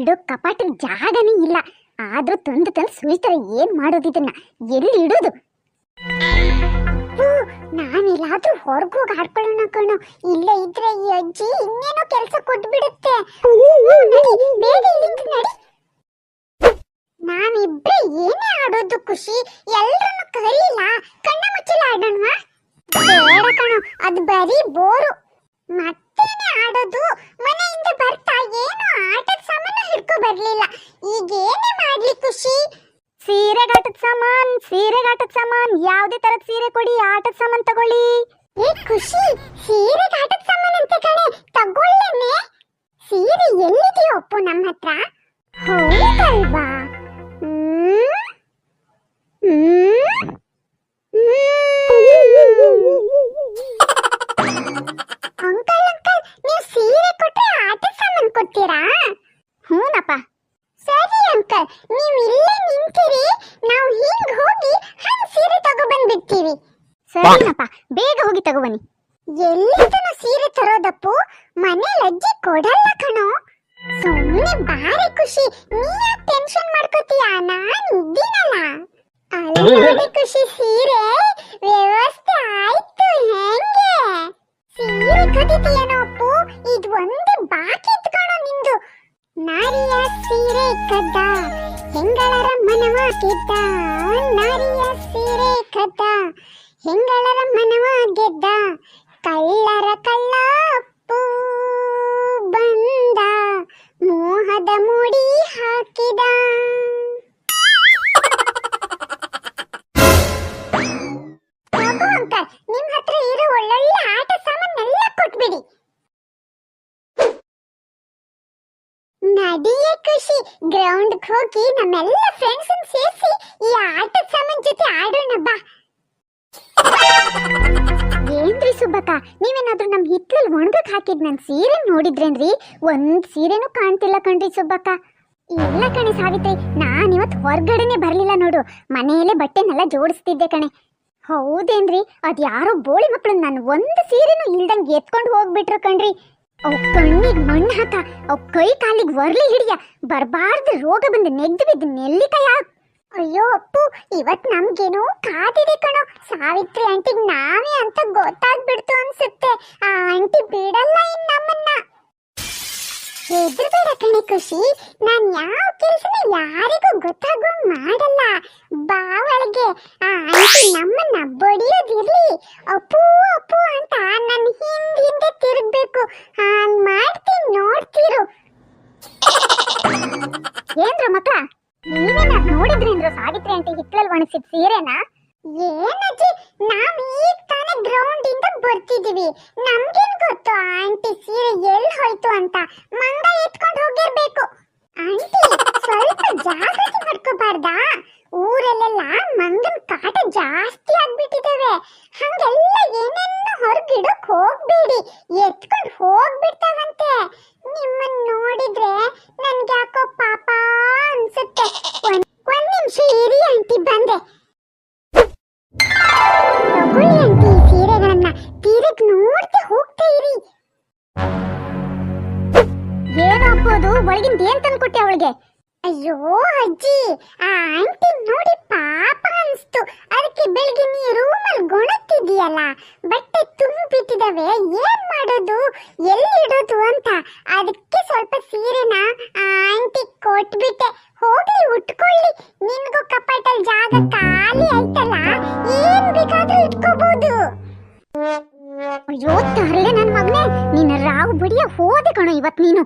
ಇಡೋ ಕಪಾಟಿನ ಜಾಗನೇ ಇಲ್ಲ. ಆದ್ರೂ ತಂದು ಸುಳಿತಾರೆ. ಏನ್ ಮಾಡೋದು ಇದನ್ನ? ಎಲ್ಲಿ ಇಡೋದು? ನಾನೆಲ್ಲಾದ್ರೂ ಹೊರಗೋಗಿ ಆಡ್ಕೊಳ್ಳೋಣ ಕಣೋ. ಇಲ್ಲ ಇದ್ರೆ ಈ ಅಜ್ಜಿ ಇನ್ನೇನೋ ಕೆಲಸ ಕೊಟ್ಬಿಡುತ್ತೆ. ಬೇಗ ಇಲ್ಲಿಂದ ನಡಿ. ನಾವಿಬ್ರೆ ಏನೇ ಆಡೋದು ಖುಷಿ? ಎಲ್ರನ್ನು ಕರೀಲ, ಕಣ್ಣ ಮುಚ್ಚಲ ಆಡೋಣ. ಬೇಡ ಕಣೋ, ಅದು ಬರೀ ಬೋರು. ಮತ್ತೇನೆ ಆಡೋದು? ಮನೆಯಿಂದ ಬರ್ತಾ ಏನು ಆಟದ ಸಾಮಾನು ಹಿಡ್ಕೊ ಬರ್ಲಿಲ್ಲ. ಈಗ ಏನೇ ಮಾಡ್ಲಿ ಖುಷಿ? ಸೀರೆಗಾಟದ ಸಾಮಾನ್ ಯಾವ್ದೇ ತರದ ಸೀರೆ ಕೊಡಿ, ಆಟದ ಸಾಮಾನ್ ತಗೊಳ್ಳಿ. ಏ ಖುಷಿ, ಸೀರೆಗಾಟದ ಸಾಮಾನ್ ಅಂತ ಕಣೆ, ತಗೊಳ್ಳೇನೆ. ಸೀರೆ ಎಲ್ಲಿದೆಯೋ ಅಪ್ಪು ನಮ್ಮ ಹತ್ರ? ಹೌದಲ್ವಾ? ಅಂಕಲ್ ನೀವು ಸೀರೆ ಕೊಟ್ರೆ ಆಟದ ಸಾಮಾನ್ ಕೊಡ್ತೀರಾ? ಹೂನಪ್ಪ. ಸರಿ ಅಂಕಲ್, ನೀವು ಇಲ್ಲೇ ನಿಂತಿರಿ, ನಾವು ಹಿಂಗ್ ಹೋಗಿ ಹಂಗ್ ಸೀರೆ ತಗೊಬಂದ್ಬಿಡ್ತೀವಿ. ಸರಿನಪ್ಪ, ಬೇಗ ಹೋಗಿ ತಗೊಬನ್ನಿ. ಎಲ್ಲಿಂದನೂ ಸೀರೆ ತರೋದಪ್ಪು? ಮನೇಲಿ ಅಜ್ಜಿ ಕೊಡಲ್ಲ ಕಣೋ. ಸುಮ್ಮನೆ ಬಾರಿ ಖುಷಿ, ನೀ ಯಾಕೆ ಟೆನ್ಷನ್ ಮಾಡ್ಕೋತೀಯ? ನಾನು ಇದ್ದೀನಲ್ಲ. ಅಲ್ಲಿ ಖುಷಿ, ಸೀರೆ ವ್ಯವಸ್ಥೆ ಆಯ್ತು. ಹೆಂಗೆ ಸೀರೆ ಕದಿತೀಯನೋ ಅಪ್ಪು? ಇದು ಒಂದೇ ಬಾಕಿ ಇಟ್ಕೊಳ್ಳೋ ನಿಂದು. ನಾರಿಯ ಸೀರೆ ಕದ್ದ, ಹೆಂಗಳರ ಮನವ ಗೆದ್ದ. ನಾರಿಯ ಸೀರೆ ಕದ್ದ, ಹೆಂಗಳರ ಮನವ ಗೆದ್ದ. ಕಳ್ಳರ ಕಳ್ಳ ಅಪ್ಪು ಬಂದ, ಮೋಹದ ಮುಡಿ ಹಾಕಿದ. ಅಂಕಲ್, ನಿಮ್ ಹತ್ರ ಇರೋ ಒಳ್ಳೊಳ್ಳೆ ಆಟ ಸಾಮಾನೆಲ್ಲ ಕೊಟ್ಬಿಡಿ. ನಡಿಯೇ ಖುಷಿ, ಗ್ರೌಂಡ್ ಹೋಗಿ ನಮ್ಮೆಲ್ಲ ಫ್ರೆಂಡ್ಸ್ ಸೇರಿಸಿ ಈ ಆಟದ ಸಾಮಾನ್ ಜೊತೆ ಆಡೋಣ ಬಾ. ಏನ್ರಿ ಸುಬ್ಬಕ್ಕ, ನೀವೇನಾದ್ರೂ ನಮ್ ಹಿತ್ತಲಲ್ಲಿ ಒಣಗಕ್ ಹಾಕಿದ್ ನನ್ ಸೀರೆ ನೋಡಿದ್ರೇನ್ರಿ? ಒಂದ್ ಸೀರೆನೂ ಕಾಣ್ತಿಲ್ಲ ಕಣ್ರಿ ಸುಬ್ಬಕ್ಕ. ಇಲ್ಲ ಕಣೆ ಸಾವಿತ್ರಿ, ನಾನಿವತ್ ಹೊರಗಡೆನೆ ಬರ್ಲಿಲ್ಲ ನೋಡು, ಮನೆಯಲ್ಲೇ ಬಟ್ಟೆನೆಲ್ಲ ಜೋಡಿಸ್ತಿದ್ದೆ ಕಣೆ. ಹೌದೇನ್ರಿ? ಅದ್ ಯಾರೋ ಬೋಳಿ ಮಕ್ಳು ನಾನು ಒಂದು ಸೀರೆನೂ ಇಲ್ದಂಗೆ ಎತ್ಕೊಂಡು ಹೋಗ್ಬಿಟ್ರು ಕಣ್ರಿ. ಅವ್ ಕಣ್ಣಿಗೆ ಮಣ್ಣು ಹಾಕ, ಅವ್ ಕೈ ಕಾಲಿಗೆ ವರ್ಲಿ ಹಿಡಿಯ, ಬರ್ಬಾರ್ದು ರೋಗ ಬಂದು ನೆಗ್ದು ಬಿದ್ದು ನೆಲ್ಲಿಕಾಯ. ಅಯ್ಯೋ ಅಪ್ಪು, ಇವತ್ ನಮ್ಗೇನೋ ಕಾದಿದೆ ಕಣೋ. ಸಾವಿತ್ರಿ ಆಂಟಿಗ್ ನಾವೇ ಅಂತ ಗೊತ್ತಾಗ್ಬಿಡ್ತು ಅನ್ಸುತ್ತೆ. ಆ ಆಂಟಿ ಬಿಡಲ್ಲ ಇನ್ ನಮ್ಮನ್ನ. ಹೆದರ್ಬೇಡ ಕಣೆ ಖುಷಿ, ನಾನ್ ಯಾವ ಕೆಲ್ಸನ ಯಾರಿಗೂ ಗೊತ್ತಾಗುವಂಗ್ ಮಾಡಲ್ಲ. ಬಾ ಒಳಗೆ. ಆ ಆಂಟಿ ನಮ್ಮನ್ನ ಬಡಿಯೋದಿರ್ಲಿ, ಅಪ್ಪು ಅಪ್ಪು ಅಂತ ನನ್ ಹಿಂದೆ ತಿರುಗ್ಬೇಕು. ಹಾಂಗ್ ಮಾಡ್ತೀನಿ, ನೋಡ್ತಿರು. ಏನ್ರ ಮಕ್ಕ, ನೀವೇನ ನೋಡಿದ್ರೇನ್ರ ಸಾವಿತ್ರಿ ಆಂಟಿ ಹಿತ್ತಲಲ್ಲಿ ಒಣಗಿಸಿದ ಸೀರೆನ? ಏನಜ್ಜಿ, ನಾವ್ ಈಗ ತಾನೇ ಗ್ರೌಂಡ್ ಇಂದ ಬರ್ತಿದೀವಿ, ನಮ್ಗೇನ್ ಗೊತ್ತು ಆಂಟಿ ಸೀರೆ ಎಲ್ಲಿ ಹೋಯ್ತು ಅಂತ? ಮಂಗ ಎತ್ಕೊಂಡು ಹೋಗಿರ್ಬೇಕು. ಆಂಟಿ ಸ್ವಲ್ಪ ಜಾಗೃತಿ ಮಾಡ್ಕೋಬಾರ್ದಾ? ಊರಲ್ಲೆಲ್ಲ ಮಂಗನ ಕಾಟ ಜಾಸ್ತಿ ಆಗ್ಬಿಟ್ಟಿದಾವೆ. ಹಂಗೆಲ್ಲ ಏನೇನು ಹೊರಗಿಡಕ್ ಹೋಗ್ಬೇಡಿ, ಎತ್ಕೊಂಡು ಹೋಗ್ಬಿಡ್ತಾವಂತೆ. ನಿಮ್ಮನ್ನ ನೋಡಿದ್ರೆ ನನ್ಗೆ ಯಾಕೋ ಪಾಪ ಅನ್ಸುತ್ತೆ. ಒಂದ್ ನಿಮಿಷ ಇರಿ ಆಂಟಿ, ಬಂದೆ. ತಗೊಳ್ಳಿ ಆಂಟಿ ಈ ಸೀರೆಗಳನ್ನ, ತೀರಕ್ ನೋಡ್ತಾ ಹೋಗ್ತಾ ಇರಿ. ಏನೋ ಅಪ್ಪೋದು, ಒಳಗಿಂದ ಏನ್ ತಂದ್ಕೊಟ್ಟೆ ಅವಳಿಗೆ? ಅಯ್ಯೋ ಅಜ್ಜಿ, ಆ ಆಂಟಿ ನೋಡಿ ಪಾಪ ಅನ್ಸ್ತು. ಅದಕ್ಕೆ ಬೆಳಿಗ್ಗೆ ನೀ ರೂಮಲ್ಲಿ ಗೊಣಗ್ತಿದೀಯಲ್ಲ, ಬಟ್ಟೆ ತುಂಬಿಟ್ಟಿದಾವೆ, ಏನ್ ಮಾಡೋದು, ಎಲ್ಲಿ ಇಡೋದು ಅಂತ. ಅದಕ್ಕೆ ಸ್ವಲ್ಪ ಸೀರೆನ ಆ ಆಂಟಿ ಕೊಟ್ಬಿಟ್ಟೆ. ಹೋಗ್ಲಿ ಉಟ್ಕೊಳ್ಳಿ, ನಿನ್ಗೂ ಕಪಾಟಲ್ ಜಾಗ ಖಾಲಿ ಆಯ್ತಲ್ಲ, ಏನ್ ಬೇಕಾದ್ರೂ ಇಟ್ಕೋಬಹುದು. ಅಯ್ಯೋ ತರಲೆ ನನ್ ಮಗನೇ, ನಿನ್ನ ರಾವ್ ಬಡಿಯ ಹೋದೆ ಕಣೋ ಇವತ್ ನೀನು.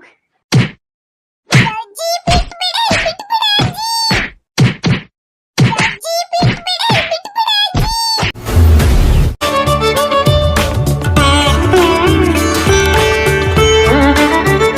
ಅಜ್ಜಿ ಬಿಟ್ಬಿಡಿ.